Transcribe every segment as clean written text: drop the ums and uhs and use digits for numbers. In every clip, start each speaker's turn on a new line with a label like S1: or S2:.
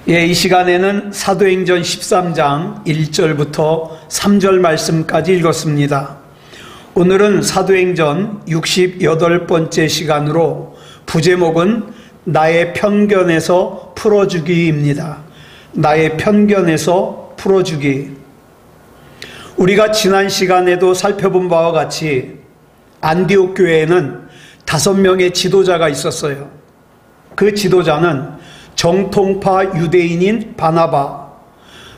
S1: 이 시간에는 사도행전 13장 1절부터 3절 말씀까지 읽었습니다. 오늘은 사도행전 68번째 시간으로 부제목은 나의 편견에서 풀어주기입니다. 나의 편견에서 풀어주기. 우리가 지난 시간에도 살펴본 바와 같이 안디옥 교회에는 5명의 지도자가 있었어요. 그 지도자는 정통파 유대인인 바나바,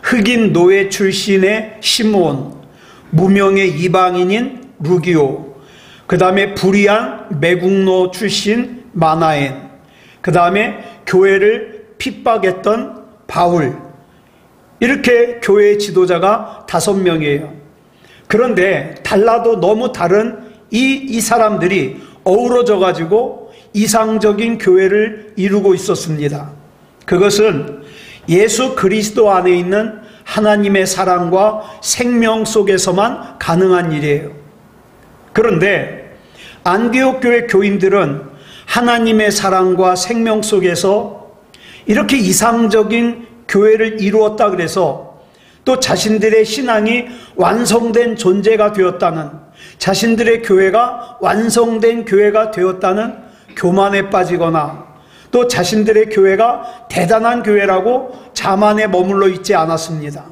S1: 흑인 노예 출신의 시므온, 무명의 이방인인 루기오, 그 다음에 불의한 매국노 출신 마나엔, 그 다음에 교회를 핍박했던 바울, 이렇게 교회의 지도자가 5명이에요. 그런데 달라도 너무 다른 이 사람들이 어우러져 가지고 이상적인 교회를 이루고 있었습니다. 그것은 예수 그리스도 안에 있는 하나님의 사랑과 생명 속에서만 가능한 일이에요. 그런데 안디옥 교회 교인들은 하나님의 사랑과 생명 속에서 이렇게 이상적인 교회를 이루었다 그래서 또 자신들의 신앙이 완성된 존재가 되었다는, 자신들의 교회가 완성된 교회가 되었다는 교만에 빠지거나 또 자신들의 교회가 대단한 교회라고 자만에 머물러 있지 않았습니다.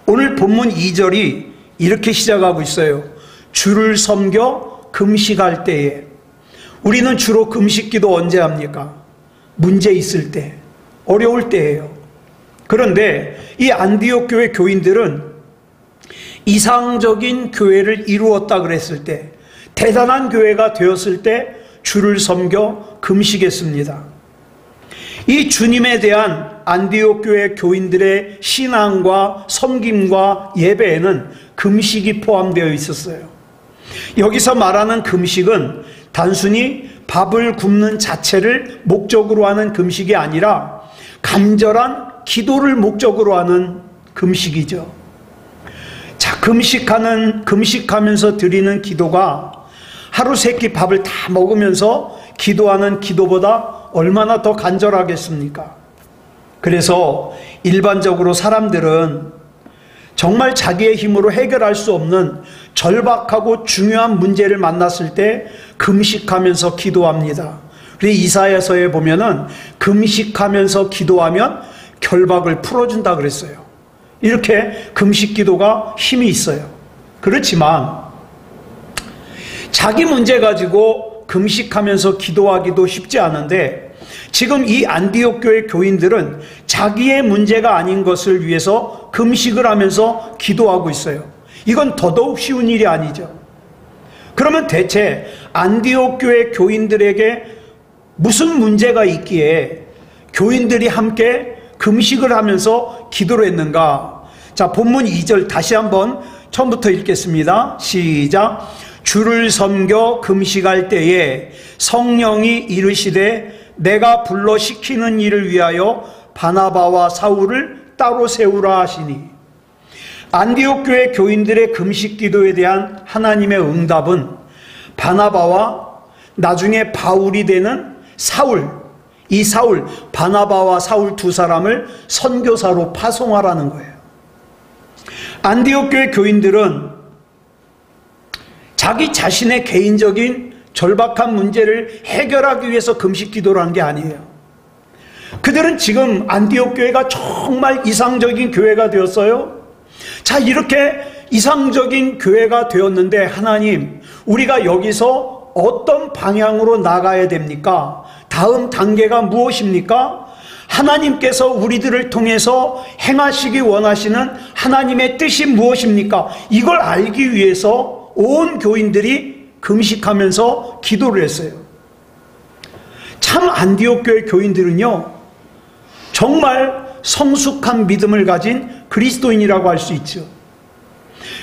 S1: 오늘 본문 2절이 이렇게 시작하고 있어요. 주를 섬겨 금식할 때에. 우리는 주로 금식기도 언제 합니까? 문제 있을 때, 어려울 때예요. 그런데 이 안디옥 교회 교인들은 이상적인 교회를 이루었다 그랬을 때, 대단한 교회가 되었을 때 주를 섬겨 금식했습니다. 이 주님에 대한 안디옥 교회 교인들의 신앙과 섬김과 예배에는 금식이 포함되어 있었어요. 여기서 말하는 금식은 단순히 밥을 굶는 자체를 목적으로 하는 금식이 아니라 간절한 기도를 목적으로 하는 금식이죠. 자, 금식하면서 드리는 기도가 하루 세 끼 밥을 다 먹으면서 기도하는 기도보다 얼마나 더 간절하겠습니까? 그래서 일반적으로 사람들은 정말 자기의 힘으로 해결할 수 없는 절박하고 중요한 문제를 만났을 때 금식하면서 기도합니다. 그래서 이사야서에 보면은 금식하면서 기도하면 결박을 풀어준다 그랬어요. 이렇게 금식 기도가 힘이 있어요. 그렇지만 자기 문제 가지고 금식하면서 기도하기도 쉽지 않은데 지금 이 안디옥 교회 교인들은 자기의 문제가 아닌 것을 위해서 금식을 하면서 기도하고 있어요. 이건 더더욱 쉬운 일이 아니죠. 그러면 대체 안디옥 교회 교인들에게 무슨 문제가 있기에 교인들이 함께 금식을 하면서 기도를 했는가? 자, 본문 2절 다시 한번 처음부터 읽겠습니다. 시작. 주를 섬겨 금식할 때에 성령이 이르시되 내가 불러 시키는 일을 위하여 바나바와 사울을 따로 세우라 하시니. 안디옥 교회 교인들의 금식 기도에 대한 하나님의 응답은 바나바와 나중에 바울이 되는 사울, 이 사울, 바나바와 사울 두 사람을 선교사로 파송하라는 거예요. 안디옥 교회 교인들은 자기 자신의 개인적인 절박한 문제를 해결하기 위해서 금식 기도를 한 게 아니에요. 그들은 지금 안디옥 교회가 정말 이상적인 교회가 되었어요. 자, 이렇게 이상적인 교회가 되었는데 하나님, 우리가 여기서 어떤 방향으로 나가야 됩니까? 다음 단계가 무엇입니까? 하나님께서 우리들을 통해서 행하시기 원하시는 하나님의 뜻이 무엇입니까? 이걸 알기 위해서 온 교인들이 금식하면서 기도를 했어요. 참 안디옥 교회 교인들은요, 정말 성숙한 믿음을 가진 그리스도인이라고 할 수 있죠.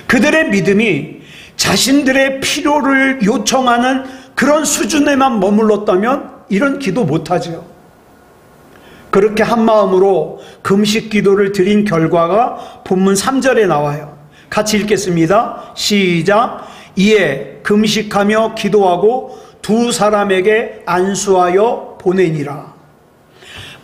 S1: 그들의 믿음이 자신들의 필요를 요청하는 그런 수준에만 머물렀다면 이런 기도 못하죠. 그렇게 한 마음으로 금식 기도를 드린 결과가 본문 3절에 나와요. 같이 읽겠습니다. 시작. 이에 금식하며 기도하고 두 사람에게 안수하여 보내니라.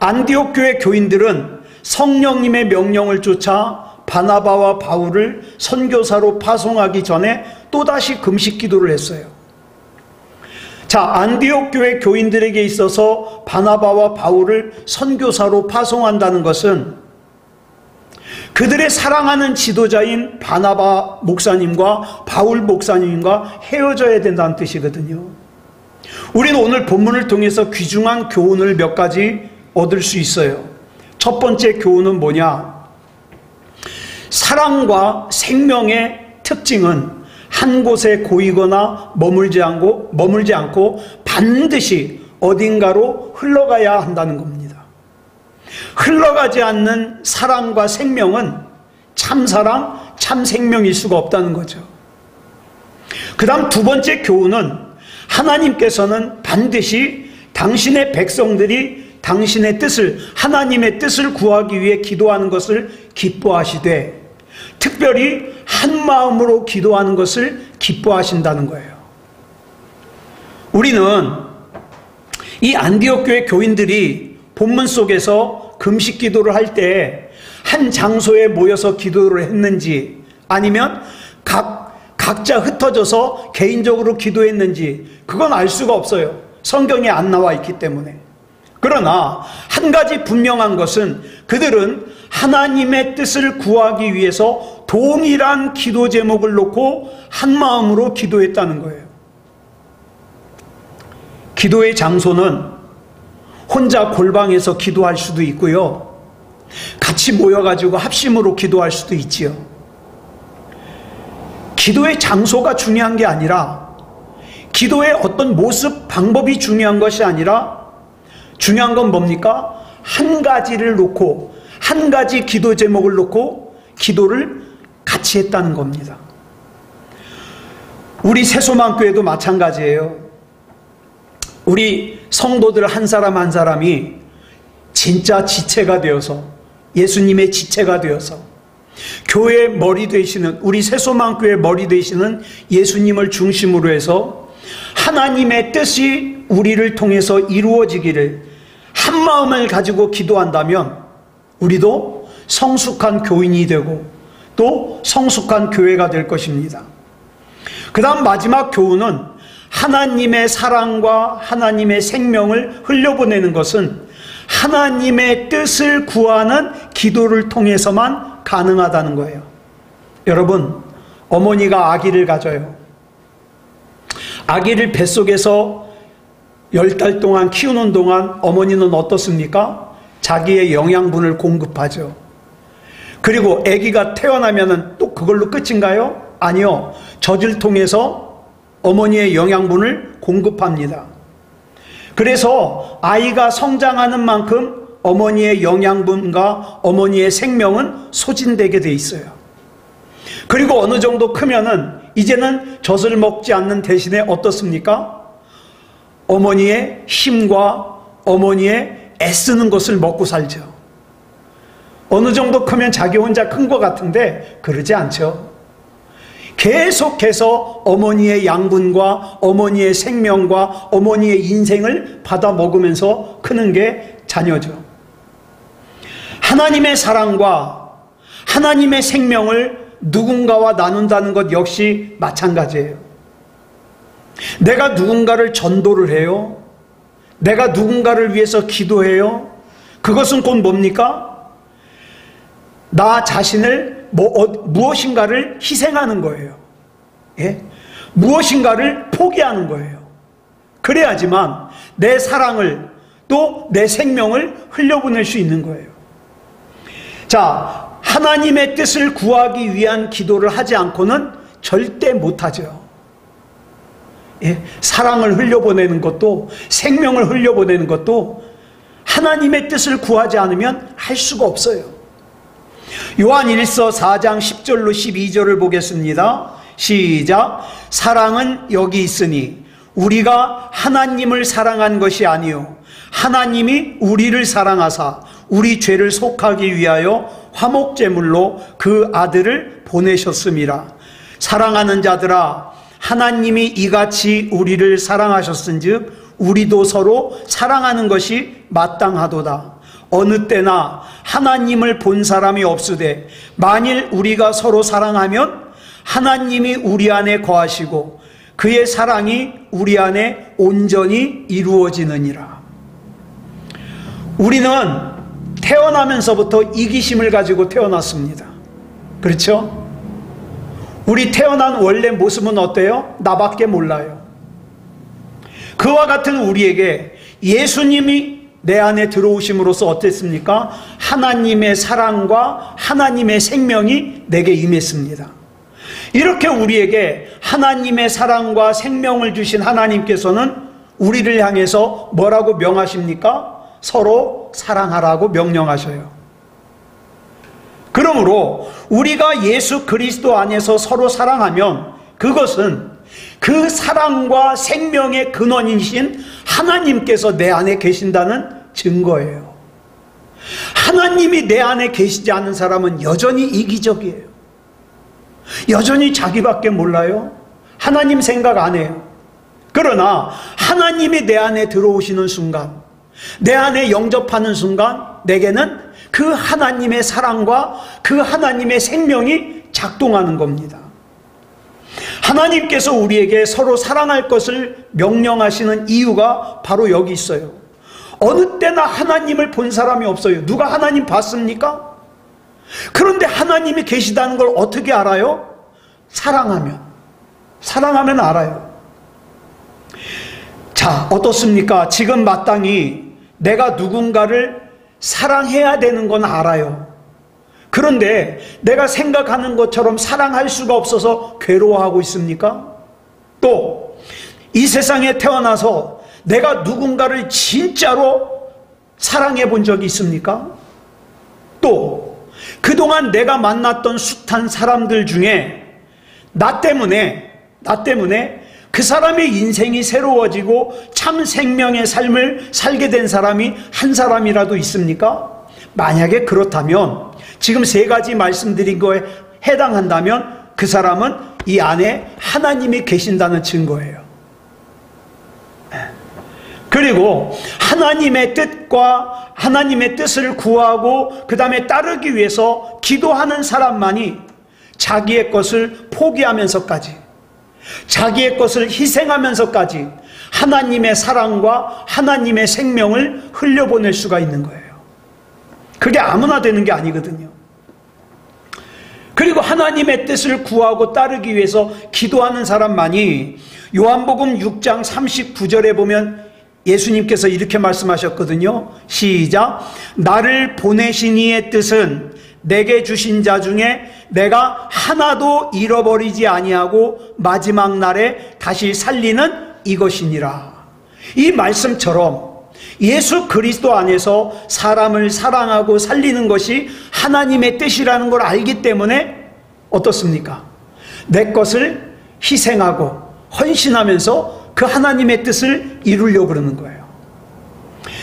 S1: 안디옥 교회 교인들은 성령님의 명령을 쫓아 바나바와 바울을 선교사로 파송하기 전에 또다시 금식 기도를 했어요. 자, 안디옥 교회 교인들에게 있어서 바나바와 바울을 선교사로 파송한다는 것은 그들의 사랑하는 지도자인 바나바 목사님과 바울 목사님과 헤어져야 된다는 뜻이거든요. 우리는 오늘 본문을 통해서 귀중한 교훈을 몇 가지 얻을 수 있어요. 첫 번째 교훈은 뭐냐? 사랑과 생명의 특징은 한 곳에 고이거나 머물지 않고 반드시 어딘가로 흘러가야 한다는 겁니다. 흘러가지 않는 사랑과 생명은 참사랑, 참생명일 수가 없다는 거죠. 그 다음 두 번째 교훈은 하나님께서는 반드시 당신의 백성들이 당신의 뜻을, 하나님의 뜻을 구하기 위해 기도하는 것을 기뻐하시되 특별히 한 마음으로 기도하는 것을 기뻐하신다는 거예요. 우리는 이 안디옥 교회 교인들이 본문 속에서 금식 기도를 할 때 한 장소에 모여서 기도를 했는지 아니면 각자 흩어져서 개인적으로 기도했는지 그건 알 수가 없어요. 성경에 안 나와 있기 때문에. 그러나 한 가지 분명한 것은 그들은 하나님의 뜻을 구하기 위해서 동일한 기도 제목을 놓고 한 마음으로 기도했다는 거예요. 기도의 장소는 혼자 골방에서 기도할 수도 있고요. 같이 모여가지고 합심으로 기도할 수도 있지요. 기도의 장소가 중요한 게 아니라 기도의 어떤 모습, 방법이 중요한 것이 아니라 중요한 건 뭡니까? 한 가지를 놓고 한 가지 기도 제목을 놓고 기도를 같이 했다는 겁니다. 우리 새소망교회도 마찬가지예요. 우리 성도들 한 사람 한 사람이 진짜 지체가 되어서 예수님의 지체가 되어서 교회의 머리 되시는 우리 새소망교회의 머리 되시는 예수님을 중심으로 해서 하나님의 뜻이 우리를 통해서 이루어지기를 한 마음을 가지고 기도한다면 우리도 성숙한 교인이 되고 또 성숙한 교회가 될 것입니다. 그 다음 마지막 교훈은 하나님의 사랑과 하나님의 생명을 흘려보내는 것은 하나님의 뜻을 구하는 기도를 통해서만 가능하다는 거예요. 여러분, 어머니가 아기를 가져요. 아기를 뱃속에서 10달 동안 키우는 동안 어머니는 어떻습니까? 자기의 영양분을 공급하죠. 그리고 아기가 태어나면 또 그걸로 끝인가요? 아니요. 젖을 통해서 어머니의 영양분을 공급합니다. 그래서 아이가 성장하는 만큼 어머니의 영양분과 어머니의 생명은 소진되게 돼 있어요. 그리고 어느 정도 크면은 이제는 젖을 먹지 않는 대신에 어떻습니까? 어머니의 힘과 어머니의 애쓰는 것을 먹고 살죠. 어느 정도 크면 자기 혼자 큰 것 같은데 그러지 않죠. 계속해서 어머니의 양분과 어머니의 생명과 어머니의 인생을 받아 먹으면서 크는 게 자녀죠. 하나님의 사랑과 하나님의 생명을 누군가와 나눈다는 것 역시 마찬가지예요. 내가 누군가를 전도를 해요. 내가 누군가를 위해서 기도해요. 그것은 곧 뭡니까? 나 자신을 무엇인가를 희생하는 거예요. 예? 무엇인가를 포기하는 거예요. 그래야지만 내 사랑을 또 내 생명을 흘려보낼 수 있는 거예요. 자, 하나님의 뜻을 구하기 위한 기도를 하지 않고는 절대 못하죠. 예? 사랑을 흘려보내는 것도 생명을 흘려보내는 것도 하나님의 뜻을 구하지 않으면 할 수가 없어요. 요한 1서 4장 10절로 12절을 보겠습니다. 시작. 사랑은 여기 있으니 우리가 하나님을 사랑한 것이 아니요 하나님이 우리를 사랑하사 우리 죄를 속하기 위하여 화목제물로 그 아들을 보내셨음이라. 사랑하는 자들아, 하나님이 이같이 우리를 사랑하셨은즉 우리도 서로 사랑하는 것이 마땅하도다. 어느 때나 하나님을 본 사람이 없으되 만일 우리가 서로 사랑하면 하나님이 우리 안에 거하시고 그의 사랑이 우리 안에 온전히 이루어지느니라. 우리는 태어나면서부터 이기심을 가지고 태어났습니다. 그렇죠? 우리 태어난 원래 모습은 어때요? 나밖에 몰라요. 그와 같은 우리에게 예수님이 내 안에 들어오심으로써 어땠습니까? 하나님의 사랑과 하나님의 생명이 내게 임했습니다. 이렇게 우리에게 하나님의 사랑과 생명을 주신 하나님께서는 우리를 향해서 뭐라고 명하십니까? 서로 사랑하라고 명령하셔요. 그러므로 우리가 예수 그리스도 안에서 서로 사랑하면 그것은 그 사랑과 생명의 근원이신 하나님께서 내 안에 계신다는 증거예요. 하나님이 내 안에 계시지 않은 사람은 여전히 이기적이에요. 여전히 자기밖에 몰라요. 하나님 생각 안 해요. 그러나 하나님이 내 안에 들어오시는 순간, 내 안에 영접하는 순간 내게는 그 하나님의 사랑과 그 하나님의 생명이 작동하는 겁니다. 하나님께서 우리에게 서로 사랑할 것을 명령하시는 이유가 바로 여기 있어요. 어느 때나 하나님을 본 사람이 없어요. 누가 하나님 봤습니까? 그런데 하나님이 계시다는 걸 어떻게 알아요? 사랑하면 알아요. 자, 어떻습니까? 지금 마땅히 내가 누군가를 사랑해야 되는 건 알아요. 그런데 내가 생각하는 것처럼 사랑할 수가 없어서 괴로워하고 있습니까? 또 이 세상에 태어나서 내가 누군가를 진짜로 사랑해 본 적이 있습니까? 또 그동안 내가 만났던 숱한 사람들 중에 나 때문에 그 사람의 인생이 새로워지고 참 생명의 삶을 살게 된 사람이 한 사람이라도 있습니까? 만약에 그렇다면 지금 세 가지 말씀드린 거에 해당한다면 그 사람은 이 안에 하나님이 계신다는 증거예요. 그리고 하나님의 뜻과 하나님의 뜻을 구하고 그 다음에 따르기 위해서 기도하는 사람만이 자기의 것을 포기하면서까지, 자기의 것을 희생하면서까지 하나님의 사랑과 하나님의 생명을 흘려보낼 수가 있는 거예요. 그게 아무나 되는 게 아니거든요. 그리고 하나님의 뜻을 구하고 따르기 위해서 기도하는 사람만이 요한복음 6장 39절에 보면 예수님께서 이렇게 말씀하셨거든요. 시작. 나를 보내신 이의 뜻은 내게 주신 자 중에 내가 하나도 잃어버리지 아니하고 마지막 날에 다시 살리는 이것이니라. 이 말씀처럼 예수 그리스도 안에서 사람을 사랑하고 살리는 것이 하나님의 뜻이라는 걸 알기 때문에 어떻습니까? 내 것을 희생하고 헌신하면서 그 하나님의 뜻을 이루려고 그러는 거예요.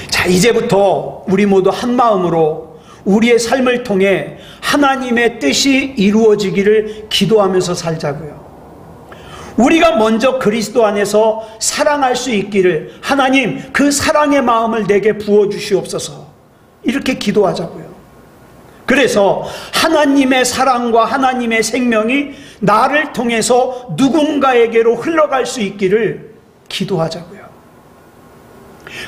S1: 자, 이제부터 우리 모두 한 마음으로 우리의 삶을 통해 하나님의 뜻이 이루어지기를 기도하면서 살자고요. 우리가 먼저 그리스도 안에서 사랑할 수 있기를 하나님 그 사랑의 마음을 내게 부어주시옵소서, 이렇게 기도하자고요. 그래서 하나님의 사랑과 하나님의 생명이 나를 통해서 누군가에게로 흘러갈 수 있기를 기도하자고요.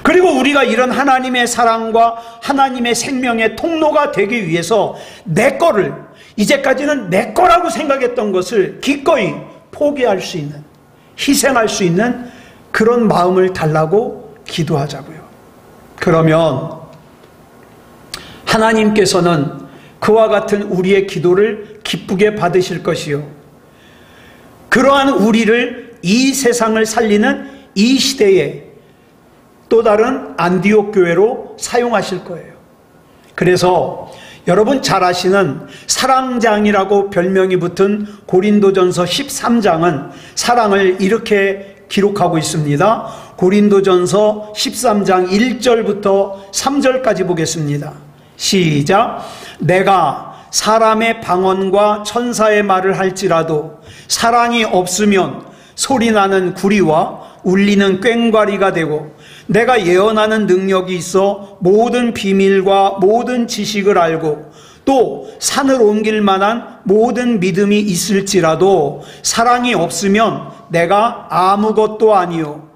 S1: 그리고 우리가 이런 하나님의 사랑과 하나님의 생명의 통로가 되기 위해서 내 거를, 이제까지는 내 거라고 생각했던 것을 기꺼이 포기할 수 있는, 희생할 수 있는 그런 마음을 달라고 기도하자고요. 그러면 하나님께서는 그와 같은 우리의 기도를 기쁘게 받으실 것이요, 그러한 우리를 이 세상을 살리는 이 시대에 또 다른 안디옥 교회로 사용하실 거예요. 그래서 여러분 잘 아시는 사랑장이라고 별명이 붙은 고린도전서 13장은 사랑을 이렇게 기록하고 있습니다. 고린도전서 13장 1절부터 3절까지 보겠습니다. 시작. 내가 사람의 방언과 천사의 말을 할지라도 사랑이 없으면 소리나는 구리와 울리는 꽹과리가 되고 내가 예언하는 능력이 있어 모든 비밀과 모든 지식을 알고 또 산을 옮길 만한 모든 믿음이 있을지라도 사랑이 없으면 내가 아무것도 아니요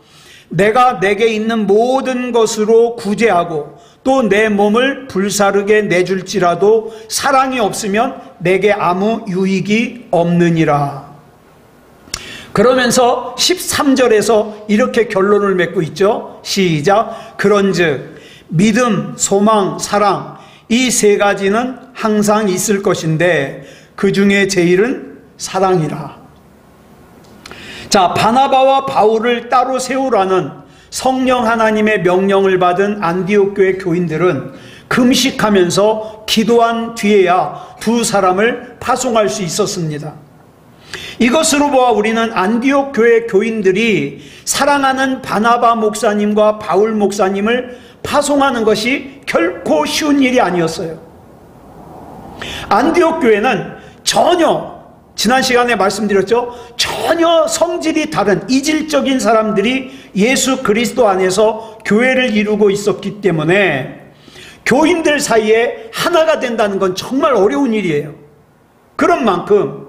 S1: 내가 내게 있는 모든 것으로 구제하고 또 내 몸을 불사르게 내줄지라도 사랑이 없으면 내게 아무 유익이 없느니라. 그러면서 13절에서 이렇게 결론을 맺고 있죠. 시작. 그런즉 믿음, 소망, 사랑 이 세 가지는 항상 있을 것인데 그 중에 제일은 사랑이라. 자, 바나바와 바울을 따로 세우라는 성령 하나님의 명령을 받은 안디옥 교회 교인들은 금식하면서 기도한 뒤에야 두 사람을 파송할 수 있었습니다. 이것으로 보아 우리는 안디옥 교회 교인들이 사랑하는 바나바 목사님과 바울 목사님을 파송하는 것이 결코 쉬운 일이 아니었어요. 안디옥 교회는 전혀, 지난 시간에 말씀드렸죠, 전혀 성질이 다른 이질적인 사람들이 예수 그리스도 안에서 교회를 이루고 있었기 때문에 교인들 사이에 하나가 된다는 건 정말 어려운 일이에요. 그런 만큼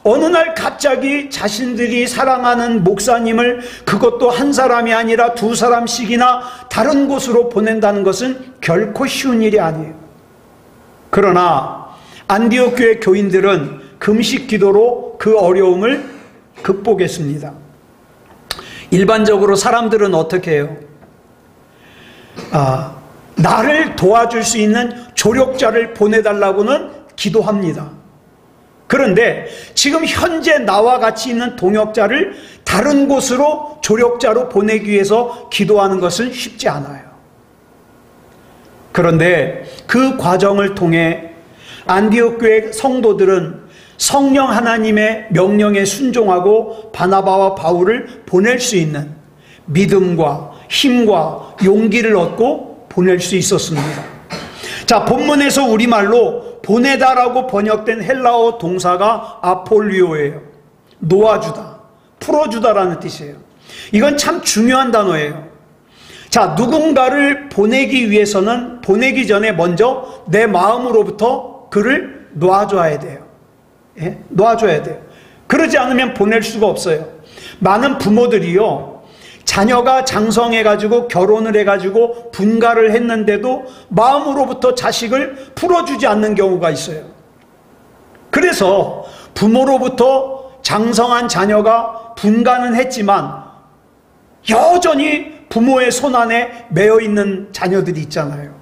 S1: 어느 날 갑자기 자신들이 사랑하는 목사님을, 그것도 한 사람이 아니라 두 사람씩이나 다른 곳으로 보낸다는 것은 결코 쉬운 일이 아니에요. 그러나 안디옥 교회 교인들은 금식 기도로 그 어려움을 극복했습니다. 일반적으로 사람들은 어떻게 해요? 나를 도와줄 수 있는 조력자를 보내달라고는 기도합니다. 그런데 지금 현재 나와 같이 있는 동역자를 다른 곳으로 조력자로 보내기 위해서 기도하는 것은 쉽지 않아요. 그런데 그 과정을 통해 안디옥 교회 성도들은 성령 하나님의 명령에 순종하고 바나바와 바울을 보낼 수 있는 믿음과 힘과 용기를 얻고 보낼 수 있었습니다. 자, 본문에서 우리말로 보내다라고 번역된 헬라어 동사가 아폴리오예요. 놓아주다, 풀어주다라는 뜻이에요. 이건 참 중요한 단어예요. 자, 누군가를 보내기 위해서는 보내기 전에 먼저 내 마음으로부터 그를 놔줘야 돼요. 예? 놔줘야 돼요. 그러지 않으면 보낼 수가 없어요. 많은 부모들이요, 자녀가 장성해가지고 결혼을 해가지고 분가를 했는데도 마음으로부터 자식을 풀어주지 않는 경우가 있어요. 그래서 부모로부터 장성한 자녀가 분가는 했지만 여전히 부모의 손 안에 매여 있는 자녀들이 있잖아요.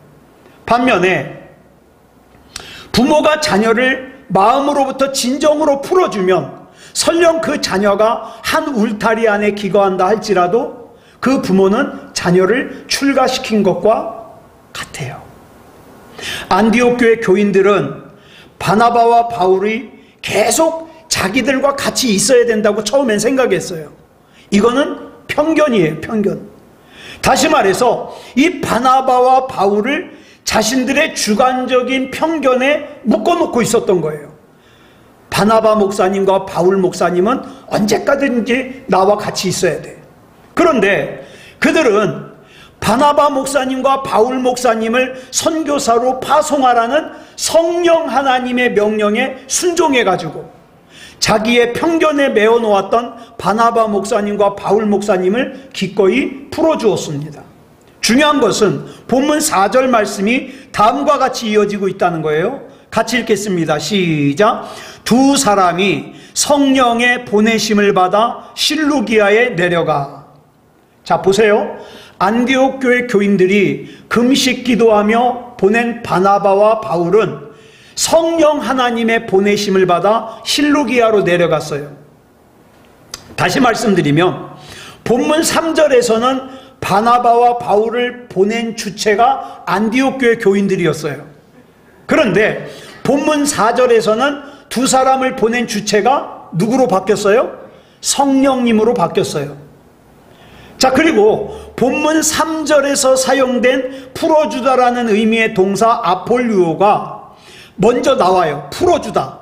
S1: 반면에 부모가 자녀를 마음으로부터 진정으로 풀어주면 설령 그 자녀가 한 울타리 안에 기거한다 할지라도 그 부모는 자녀를 출가시킨 것과 같아요. 안디옥 교회 교인들은 바나바와 바울이 계속 자기들과 같이 있어야 된다고 처음엔 생각했어요. 이거는 편견이에요, 편견. 다시 말해서 이 바나바와 바울을 자신들의 주관적인 편견에 묶어놓고 있었던 거예요. 바나바 목사님과 바울 목사님은 언제까지든지 나와 같이 있어야 돼. 그런데 그들은 바나바 목사님과 바울 목사님을 선교사로 파송하라는 성령 하나님의 명령에 순종해가지고 자기의 편견에 매어 놓았던 바나바 목사님과 바울 목사님을 기꺼이 풀어주었습니다. 중요한 것은 본문 4절 말씀이 다음과 같이 이어지고 있다는 거예요. 같이 읽겠습니다. 시작. 두 사람이 성령의 보내심을 받아 실루기아에 내려가. 자, 보세요. 안디옥 교회 교인들이 금식 기도하며 보낸 바나바와 바울은 성령 하나님의 보내심을 받아 실루기아로 내려갔어요. 다시 말씀드리면 본문 3절에서는 바나바와 바울을 보낸 주체가 안디옥 교회 교인들이었어요. 그런데 본문 4절에서는 두 사람을 보낸 주체가 누구로 바뀌었어요? 성령님으로 바뀌었어요. 자, 그리고 본문 3절에서 사용된 풀어주다라는 의미의 동사 아폴리오가 먼저 나와요. 풀어주다.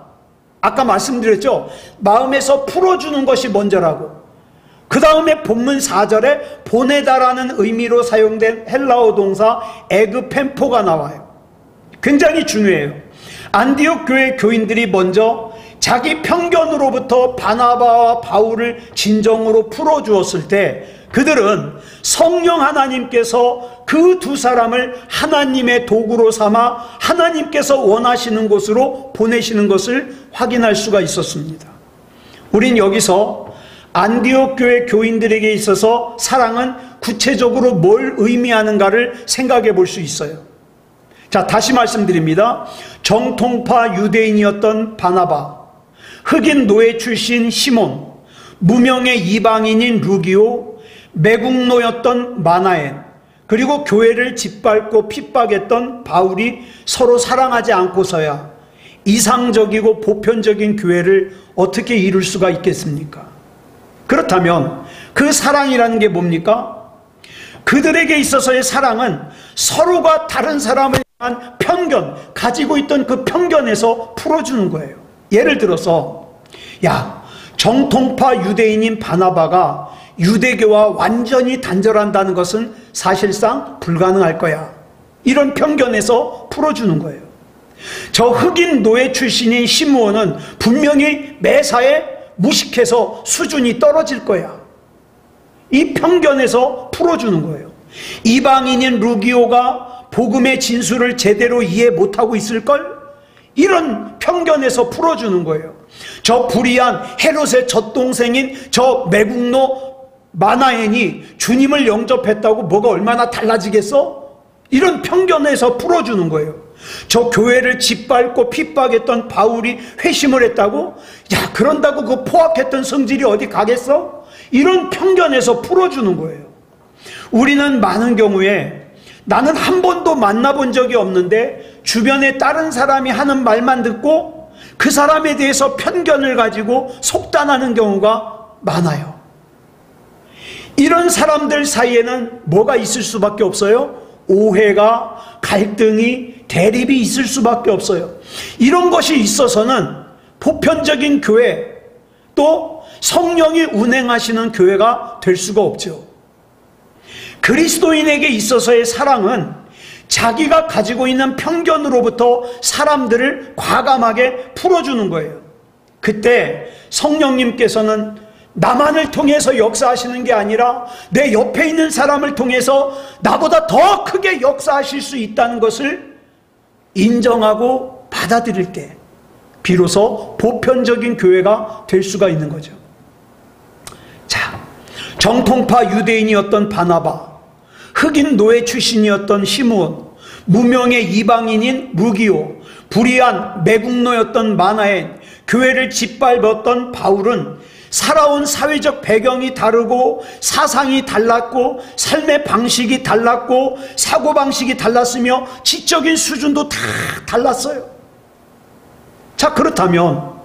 S1: 아까 말씀드렸죠? 마음에서 풀어주는 것이 먼저라고. 그 다음에 본문 4절에 보내다라는 의미로 사용된 헬라어 동사 에그펜포가 나와요. 굉장히 중요해요. 안디옥 교회 교인들이 먼저 자기 편견으로부터 바나바와 바울을 진정으로 풀어주었을 때 그들은 성령 하나님께서 그 두 사람을 하나님의 도구로 삼아 하나님께서 원하시는 곳으로 보내시는 것을 확인할 수가 있었습니다. 우린 여기서 안디옥 교회 교인들에게 있어서 사랑은 구체적으로 뭘 의미하는가를 생각해 볼 수 있어요. 자, 다시 말씀드립니다. 정통파 유대인이었던 바나바, 흑인 노예 출신 시몬, 무명의 이방인인 루기오, 매국노였던 마나엔, 그리고 교회를 짓밟고 핍박했던 바울이 서로 사랑하지 않고서야 이상적이고 보편적인 교회를 어떻게 이룰 수가 있겠습니까? 그렇다면 그 사랑이라는 게 뭡니까? 그들에게 있어서의 사랑은 서로가 다른 사람을 향한 편견, 가지고 있던 그 편견에서 풀어주는 거예요. 예를 들어서 정통파 유대인인 바나바가 유대교와 완전히 단절한다는 것은 사실상 불가능할 거야. 이런 편견에서 풀어주는 거예요. 저 흑인 노예 출신인 시므온은 분명히 매사에 무식해서 수준이 떨어질 거야. 이 편견에서 풀어주는 거예요. 이방인인 루기오가 복음의 진수를 제대로 이해 못하고 있을걸? 이런 편견에서 풀어주는 거예요. 저 불의한 헤롯의 젖동생인 저 매국노 마나엔이 주님을 영접했다고 뭐가 얼마나 달라지겠어? 이런 편견에서 풀어주는 거예요. 저 교회를 짓밟고 핍박했던 바울이 회심을 했다고? 그런다고 그 포악했던 성질이 어디 가겠어? 이런 편견에서 풀어주는 거예요. 우리는 많은 경우에 나는 한 번도 만나본 적이 없는데 주변에 다른 사람이 하는 말만 듣고 그 사람에 대해서 편견을 가지고 속단하는 경우가 많아요. 이런 사람들 사이에는 뭐가 있을 수밖에 없어요? 오해가, 갈등이, 대립이 있을 수밖에 없어요. 이런 것이 있어서는 보편적인 교회, 또 성령이 운행하시는 교회가 될 수가 없죠. 그리스도인에게 있어서의 사랑은 자기가 가지고 있는 편견으로부터 사람들을 과감하게 풀어주는 거예요. 그때 성령님께서는 나만을 통해서 역사하시는 게 아니라 내 옆에 있는 사람을 통해서 나보다 더 크게 역사하실 수 있다는 것을 인정하고 받아들일 때 비로소 보편적인 교회가 될 수가 있는 거죠. 자, 정통파 유대인이었던 바나바, 흑인 노예 출신이었던 시므온, 무명의 이방인인 루기오, 불의한 매국노였던 마나엔, 교회를 짓밟았던 바울은 살아온 사회적 배경이 다르고 사상이 달랐고 삶의 방식이 달랐고 사고방식이 달랐으며 지적인 수준도 다 달랐어요. 자, 그렇다면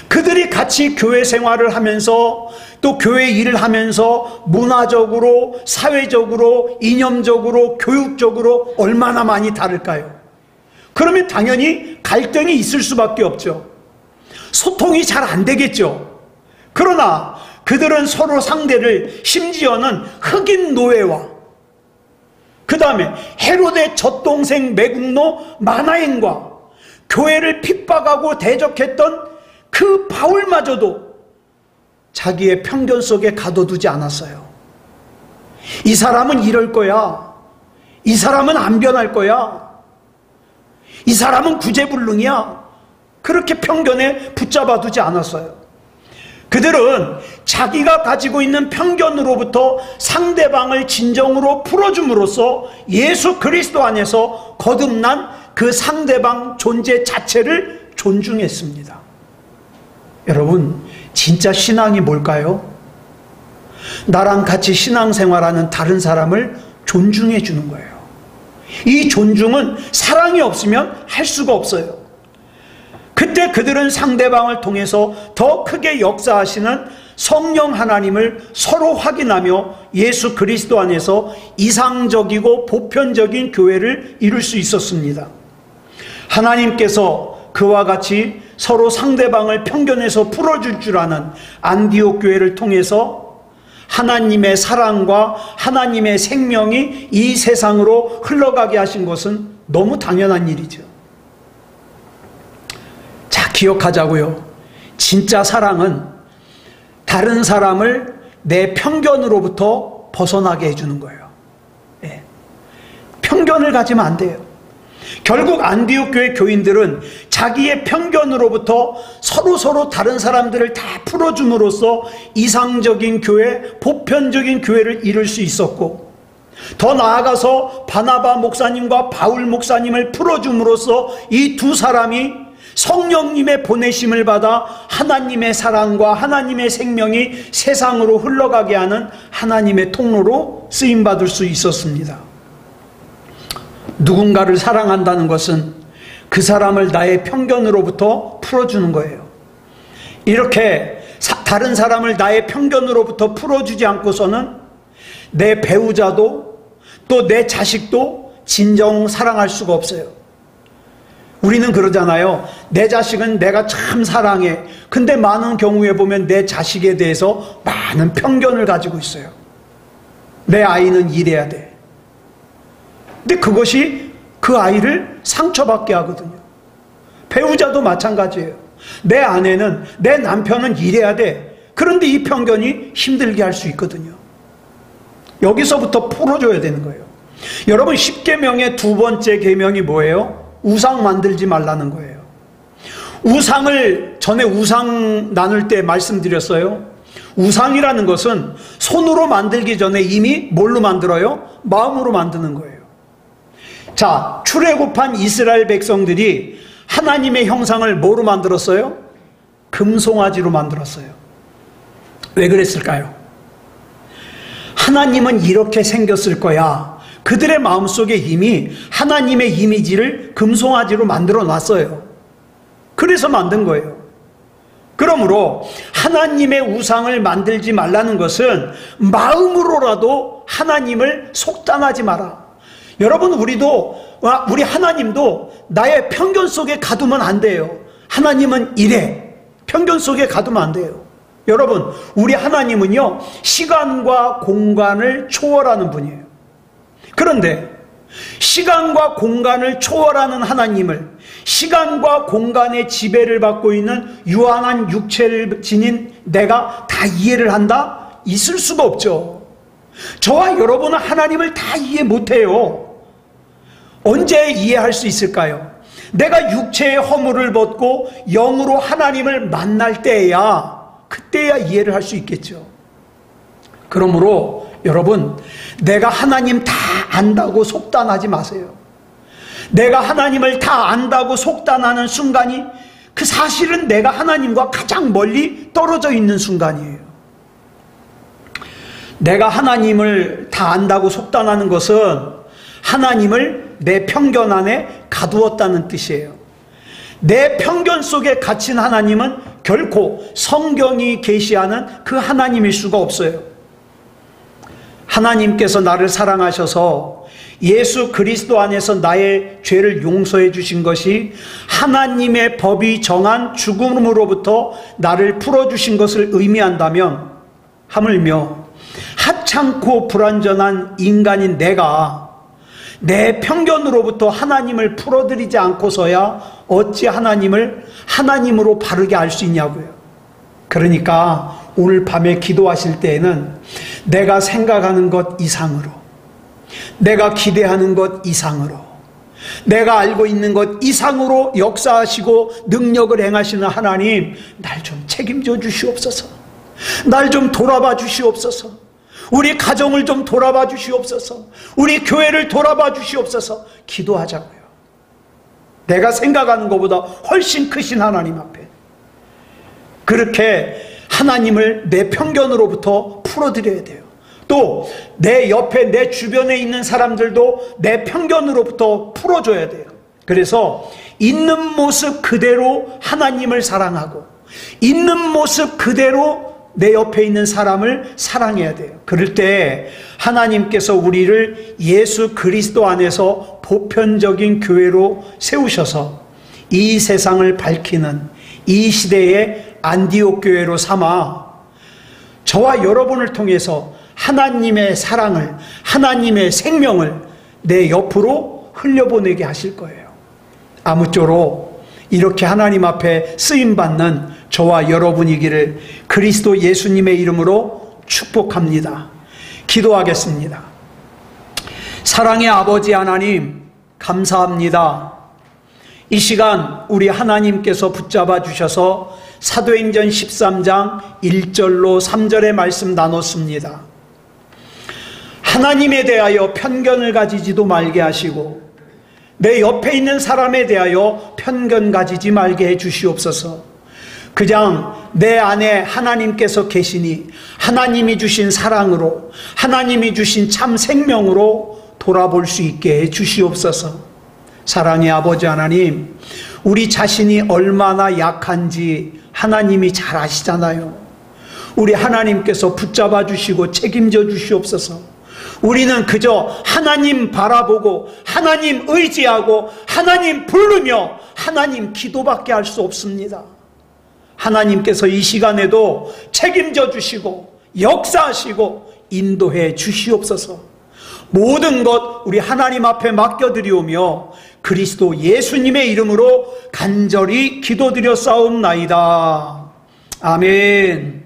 S1: 그들이 같이 교회 생활을 하면서 또 교회 일을 하면서 문화적으로, 사회적으로, 이념적으로, 교육적으로 얼마나 많이 다를까요? 그러면 당연히 갈등이 있을 수밖에 없죠. 소통이 잘 안 되겠죠. 그러나 그들은 서로 상대를, 심지어는 흑인 노예와 그 다음에 헤롯의 젖동생 매국노 마나엔과 교회를 핍박하고 대적했던 그 바울마저도 자기의 편견 속에 가둬두지 않았어요. 이 사람은 이럴 거야. 이 사람은 안 변할 거야. 이 사람은 구제불능이야. 그렇게 편견에 붙잡아 두지 않았어요. 그들은 자기가 가지고 있는 편견으로부터 상대방을 진정으로 풀어줌으로써 예수 그리스도 안에서 거듭난 그 상대방 존재 자체를 존중했습니다. 여러분, 진짜 신앙이 뭘까요? 나랑 같이 신앙생활하는 다른 사람을 존중해 주는 거예요. 이 존중은 사랑이 없으면 할 수가 없어요. 그때 그들은 상대방을 통해서 더 크게 역사하시는 성령 하나님을 서로 확인하며 예수 그리스도 안에서 이상적이고 보편적인 교회를 이룰 수 있었습니다. 하나님께서 그와 같이 서로 상대방을 편견에서 풀어줄 줄 아는 안디옥 교회를 통해서 하나님의 사랑과 하나님의 생명이 이 세상으로 흘러가게 하신 것은 너무 당연한 일이죠. 자, 기억하자고요. 진짜 사랑은 다른 사람을 내 편견으로부터 벗어나게 해주는 거예요. 예. 편견을 가지면 안 돼요. 결국 안디옥 교회 교인들은 자기의 편견으로부터 서로 다른 사람들을 다 풀어줌으로써 이상적인 교회, 보편적인 교회를 이룰 수 있었고, 더 나아가서 바나바 목사님과 바울 목사님을 풀어줌으로써 이 두 사람이 성령님의 보내심을 받아 하나님의 사랑과 하나님의 생명이 세상으로 흘러가게 하는 하나님의 통로로 쓰임받을 수 있었습니다. 누군가를 사랑한다는 것은 그 사람을 나의 편견으로부터 풀어주는 거예요. 이렇게 다른 사람을 나의 편견으로부터 풀어주지 않고서는 내 배우자도 또 내 자식도 진정 사랑할 수가 없어요. 우리는 그러잖아요. 내 자식은 내가 참 사랑해. 근데 많은 경우에 보면 내 자식에 대해서 많은 편견을 가지고 있어요. 내 아이는 이래야 돼. 근데 그것이 그 아이를 상처받게 하거든요. 배우자도 마찬가지예요. 내 아내는, 내 남편은 이래야 돼. 그런데 이 편견이 힘들게 할 수 있거든요. 여기서부터 풀어줘야 되는 거예요. 여러분, 10계명의 두 번째 계명이 뭐예요? 우상 만들지 말라는 거예요. 우상을 전에 우상 나눌 때 말씀드렸어요. 우상이라는 것은 손으로 만들기 전에 이미 뭘로 만들어요? 마음으로 만드는 거예요. 자, 출애굽한 이스라엘 백성들이 하나님의 형상을 뭐로 만들었어요? 금송아지로 만들었어요. 왜 그랬을까요? 하나님은 이렇게 생겼을 거야. 그들의 마음속에 이미 하나님의 이미지를 금송아지로 만들어 놨어요. 그래서 만든 거예요. 그러므로 하나님의 우상을 만들지 말라는 것은 마음으로라도 하나님을 속단하지 마라. 여러분, 우리 하나님도 나의 편견 속에 가두면 안 돼요. 하나님은 이래. 편견 속에 가두면 안 돼요. 여러분, 우리 하나님은요, 시간과 공간을 초월하는 분이에요. 그런데 시간과 공간을 초월하는 하나님을, 시간과 공간의 지배를 받고 있는 유한한 육체를 지닌 내가 다 이해를 한다? 있을 수가 없죠. 저와 여러분은 하나님을 다 이해 못해요. 언제 이해할 수 있을까요? 내가 육체의 허물을 벗고 영으로 하나님을 만날 때야, 그때야 이해를 할 수 있겠죠. 그러므로 여러분, 내가 하나님 다 안다고 속단하지 마세요. 내가 하나님을 다 안다고 속단하는 순간이 그 사실은 내가 하나님과 가장 멀리 떨어져 있는 순간이에요. 내가 하나님을 다 안다고 속단하는 것은 하나님을 내 편견 안에 가두었다는 뜻이에요. 내 편견 속에 갇힌 하나님은 결코 성경이 계시하는 그 하나님일 수가 없어요. 하나님께서 나를 사랑하셔서 예수 그리스도 안에서 나의 죄를 용서해 주신 것이 하나님의 법이 정한 죽음으로부터 나를 풀어주신 것을 의미한다면, 하물며 하찮고 불완전한 인간인 내가 내 편견으로부터 하나님을 풀어드리지 않고서야 어찌 하나님을 하나님으로 바르게 알 수 있냐고요. 그러니까 오늘 밤에 기도하실 때에는 내가 생각하는 것 이상으로, 내가 기대하는 것 이상으로, 내가 알고 있는 것 이상으로 역사하시고 능력을 행하시는 하나님, 날 좀 책임져 주시옵소서. 날 좀 돌아봐 주시옵소서. 우리 가정을 좀 돌아봐 주시옵소서. 우리 교회를 돌아봐 주시옵소서. 기도하자고요. 내가 생각하는 것보다 훨씬 크신 하나님 앞에 그렇게 하나님을 내 편견으로부터 풀어드려야 돼요. 또 내 옆에, 내 주변에 있는 사람들도 내 편견으로부터 풀어줘야 돼요. 그래서 있는 모습 그대로 하나님을 사랑하고, 있는 모습 그대로 내 옆에 있는 사람을 사랑해야 돼요. 그럴 때 하나님께서 우리를 예수 그리스도 안에서 보편적인 교회로 세우셔서 이 세상을 밝히는 이 시대의 안디옥 교회로 삼아 저와 여러분을 통해서 하나님의 사랑을, 하나님의 생명을 내 옆으로 흘려보내게 하실 거예요. 아무쪼록 이렇게 하나님 앞에 쓰임받는 저와 여러분이기를 그리스도 예수님의 이름으로 축복합니다. 기도하겠습니다. 사랑의 아버지 하나님, 감사합니다. 이 시간 우리 하나님께서 붙잡아 주셔서 사도행전 13장 1절로 3절의 말씀 나눴습니다. 하나님에 대하여 편견을 가지지도 말게 하시고 내 옆에 있는 사람에 대하여 편견 가지지 말게 해 주시옵소서. 그냥 내 안에 하나님께서 계시니 하나님이 주신 사랑으로, 하나님이 주신 참 생명으로 돌아볼 수 있게 해 주시옵소서. 사랑의 아버지 하나님, 우리 자신이 얼마나 약한지 하나님이 잘 아시잖아요. 우리 하나님께서 붙잡아 주시고 책임져 주시옵소서. 우리는 그저 하나님 바라보고 하나님 의지하고 하나님 부르며 하나님 기도밖에 할 수 없습니다. 하나님께서 이 시간에도 책임져 주시고 역사하시고 인도해 주시옵소서. 모든 것 우리 하나님 앞에 맡겨드리오며 그리스도 예수님의 이름으로 간절히 기도드려 싸움나이다. 아멘.